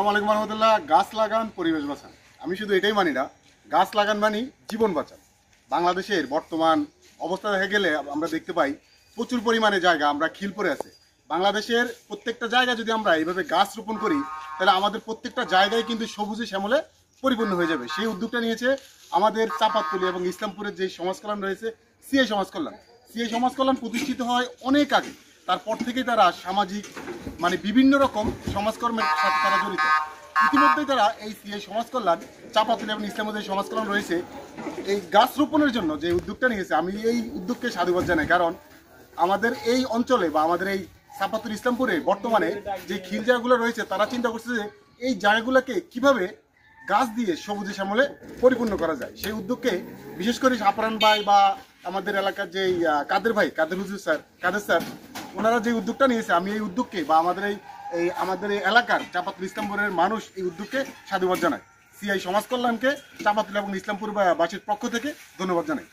আসসালামু আলাইকুম রহমতুল্লাহ। গাছ লাগান, পরিবেশ বাঁচান। আমি শুধু এটাই মানি না, গাছ লাগান মানি জীবন বাঁচান। বাংলাদেশের বর্তমান অবস্থা দেখা গেলে আমরা দেখতে পাই প্রচুর পরিমাণে জায়গা আমরা খিল পড়ে আছে। বাংলাদেশের প্রত্যেকটা জায়গা যদি আমরা এইভাবে গাছ রোপণ করি তাহলে আমাদের প্রত্যেকটা জায়গায় কিন্তু সবুজে শ্যামলে পরিপূর্ণ হয়ে যাবে। সেই উদ্যোগটা নিয়েছে আমাদের চাঁপাতলী এবং ইসলামপুরের যে সমাজ কল্যাণ রয়েছে, সিআই সমাজ কল্যাণ। সিআই সমাজ কল্যাণ প্রতিষ্ঠিত হয় অনেক আগে, তারপর থেকেই তারা সামাজিক বিভিন্ন রকম সমাজকর্মের সাথে তারা জড়িত। ইতিমধ্যেই তারা এই সিআই সমাজ কল্যাণ, চাঁপাতলী এবং ইসলামপুরের যে সমাজ কল্যাণ রয়েছে, এই গাছ রোপণের জন্য যে উদ্যোগটা নিয়েছে, আমি এই উদ্যোগকে সাধুবাদ জানাই। কারণ আমাদের এই অঞ্চলে বা আমাদের এই চাঁপাতলী ইসলামপুরে বর্তমানে যে খিল জায়গাগুলো রয়েছে, তারা চিন্তা করছে যে এই জায়গাগুলোকে কিভাবে গাছ দিয়ে সবুজে শ্যামলে পরিপূর্ণ করা যায়। সেই উদ্যোগকে বিশেষ করে সাফরান ভাই বা আমাদের এলাকার যে কাদের ভাই, কাদের হুজুর স্যার, কাদের স্যার, ওনারা যে উদ্যোগটা নিয়েছে, আমি এই উদ্যোগকে বা আমাদের এই এলাকার চাঁপাতলী ইসলামপুরের মানুষ এই উদ্যোগকে সাধুবাদ জানাই। সিআই সমাজ কল্যাণকে চাঁপাতলী এবং ইসলামপুর বাসীর পক্ষ থেকে ধন্যবাদ জানাই।